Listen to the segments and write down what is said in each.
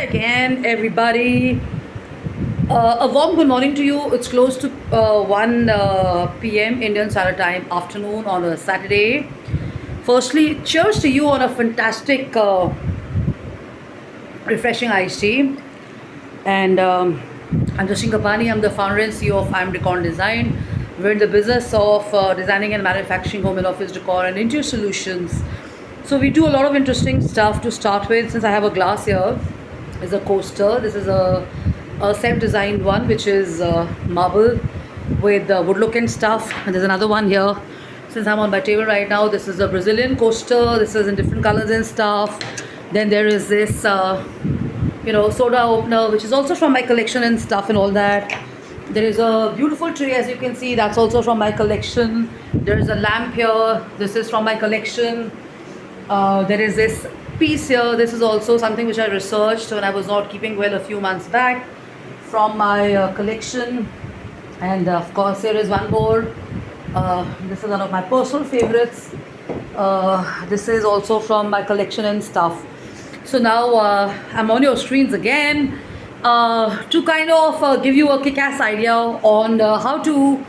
again, everybody. A warm good morning to you. It's close to 1 p.m. Indian Standard Time afternoon on a Saturday. Firstly, cheers to you on a fantastic, refreshing iced tea. And I'm Jashin Kapani. I'm the founder and CEO of I'm Decor Design. We're in the business of designing and manufacturing home and office decor and interior solutions. So we do a lot of interesting stuff to start with. Since I have a glass here, is a coaster. This is a self-designed one, which is marble with wood look and stuff. And there's another one here. Since I'm on my table right now, this is a Brazilian coaster. This is in different colors and stuff. Then there is this, soda opener, which is also from my collection and stuff and all that. There is a beautiful tree, as you can see, that's also from my collection. There is a lamp here. This is from my collection. There is this piece here. This is also something which I researched when I was not keeping well a few months back from my collection. And of course, there is one more. This is one of my personal favorites. This is also from my collection and stuff. So now I'm on your screens again to kind of give you a kick-ass idea on how to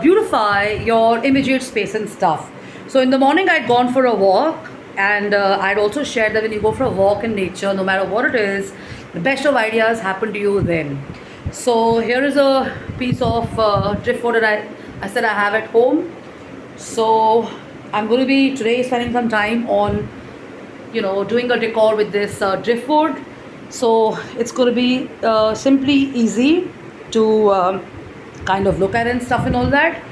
beautify your immediate space and stuff. So in the morning I'd gone for a walk, and I'd also shared that when you go for a walk in nature, no matter what it is, the best of ideas happen to you then. So here is a piece of driftwood that I said I have at home. So I'm going to be today spending some time on doing a decor with this driftwood. So it's going to be simply easy to kind of look at and stuff and all that.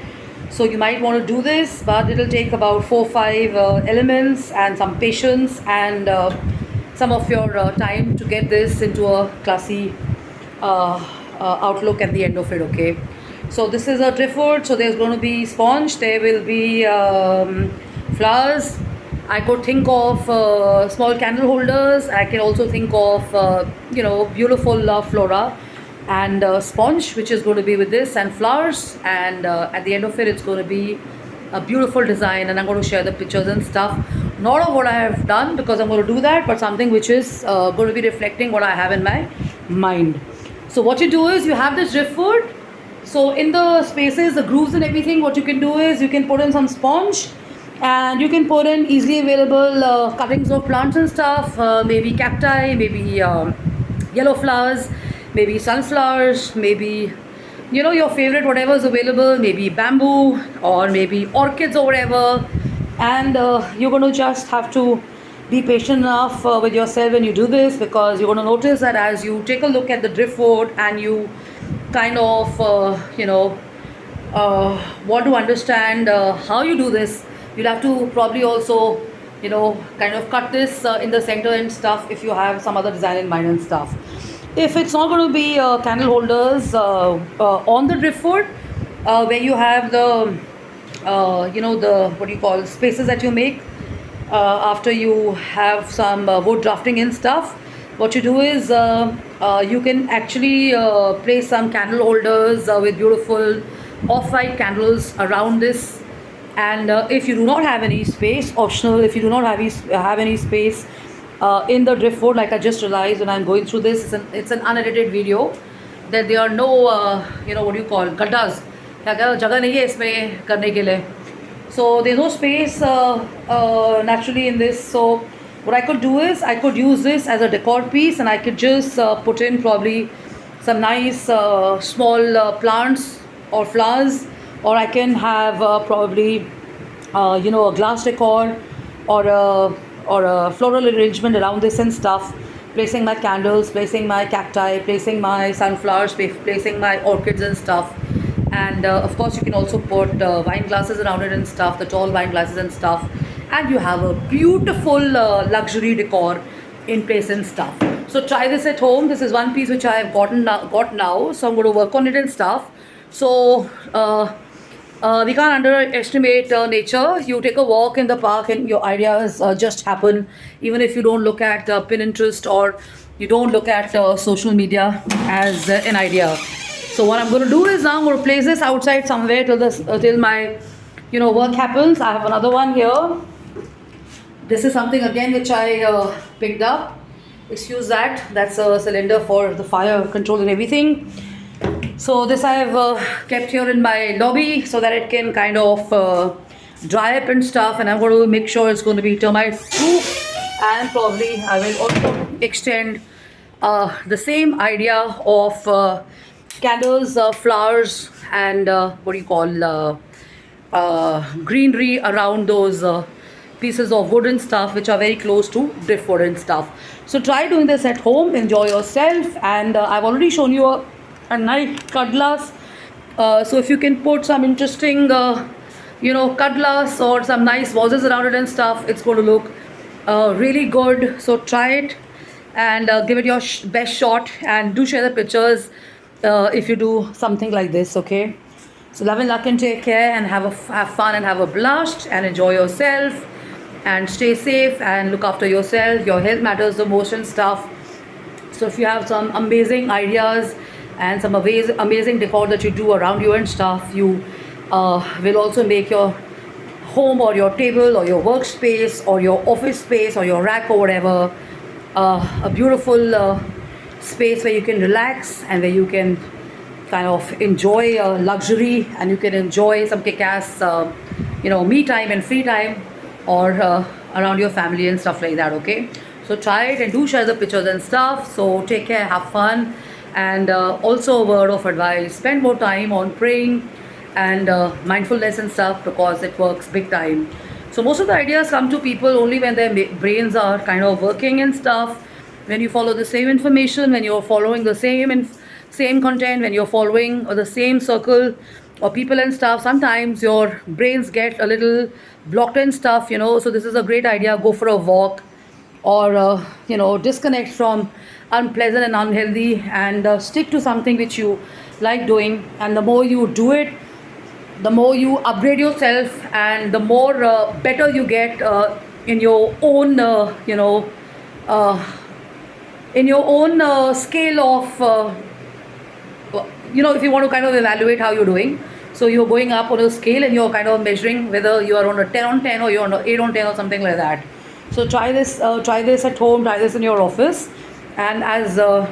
So you might want to do this, but it'll take about 4-5 elements and some patience and some of your time to get this into a classy outlook at the end of it. Okay, so this is a driftwood. So there's going to be sponge, there will be flowers. I could think of small candle holders. I can also think of beautiful flora and sponge, which is going to be with this, and flowers, and at the end of it it's going to be a beautiful design, and I'm going to share the pictures and stuff, not of what I have done because I'm going to do that, but something which is going to be reflecting what I have in my mind. So what you do is you have this driftwood. So in the spaces, the grooves and everything, what you can do is you can put in some sponge, and you can put in easily available cuttings of plants and stuff, maybe cacti, maybe yellow flowers, maybe sunflowers, maybe your favorite, whatever is available, maybe bamboo or maybe orchids or whatever. And you're going to just have to be patient enough with yourself when you do this, because you're going to notice that as you take a look at the driftwood and you kind of want to understand how you do this, you'll have to probably also kind of cut this in the center and stuff if you have some other design in mind and stuff. If it's not going to be candle holders on the driftwood, where you have the the what do you call spaces that you make after you have some wood drafting and stuff, what you do is you can actually place some candle holders with beautiful off-white candles around this. And if you do not have any space, optional, if you do not have any space in the driftwood, like I just realized when I'm going through this, it's an unedited video, that there are no what do you call gaddas, jagah nahi hai isme karne ke liye. So there's no space naturally in this. So what I could do is I could use this as a decor piece, and I could just put in probably some nice small plants or flowers, or I can have probably a glass decor or a floral arrangement around this and stuff, placing my candles, placing my cacti, placing my sunflowers, placing my orchids and stuff. And of course you can also put wine glasses around it and stuff, the tall wine glasses and stuff, and you have a beautiful luxury decor in place and stuff. So try this at home. This is one piece which I have got now, so I'm going to work on it and stuff. So we can't underestimate nature. You take a walk in the park and your ideas just happen, even if you don't look at Pinterest or you don't look at social media as an idea. So what I'm going to do is now I'm going to place this outside somewhere till my work happens. I have another one here. This is something again which I picked up. Excuse that. That's a cylinder for the fire control and everything. So this I have kept here in my lobby so that it can kind of dry up and stuff. And I'm going to make sure it's going to be termite proof. And probably I will also extend the same idea of candles, flowers, and what do you call greenery around those pieces of wood and stuff which are very close to driftwood and stuff. So try doing this at home, enjoy yourself, and I've already shown you a nice cut glass. So if you can put some interesting cut glass or some nice vases around it and stuff, it's going to look really good. So try it and give it your best shot, and do share the pictures if you do something like this. Okay, so love and luck, and take care, and have fun and have a blast and enjoy yourself, and stay safe and look after yourself. Your health matters the most and stuff. So if you have some amazing ideas and some amazing decor that you do around you and stuff, you will also make your home or your table or your workspace or your office space or your rack or whatever a beautiful space where you can relax and where you can kind of enjoy luxury, and you can enjoy some kick-ass me time and free time, or around your family and stuff like that. Okay, so try it and do share the pictures and stuff. So take care, have fun, and also a word of advice: spend more time on praying and mindfulness and stuff, because it works big time. So most of the ideas come to people only when their brains are kind of working and stuff. When you follow the same information, when you're following the same content, when you're following the same circle or people and stuff, sometimes your brains get a little blocked and stuff. So this is a great idea. Go for a walk, or disconnect from unpleasant and unhealthy, and stick to something which you like doing. And the more you do it, the more you upgrade yourself, and the more better you get in your own scale of if you want to kind of evaluate how you're doing. So you're going up on a scale and you're kind of measuring whether you are on a 10 on 10 or you're on a 8 on 10 or something like that. So try this at home, try this in your office. And as I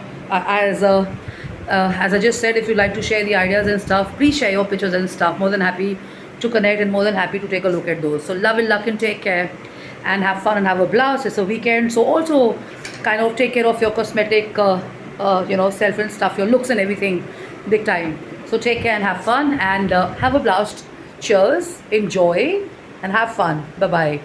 just said, if you'd like to share the ideas and stuff, please share your pictures and stuff. More than happy to connect and more than happy to take a look at those. So love and luck, and take care and have fun and have a blast. It's a weekend, so also kind of take care of your cosmetic self and stuff, your looks and everything big time. So take care and have fun, and have a blast. Cheers, enjoy, and have fun. Bye bye.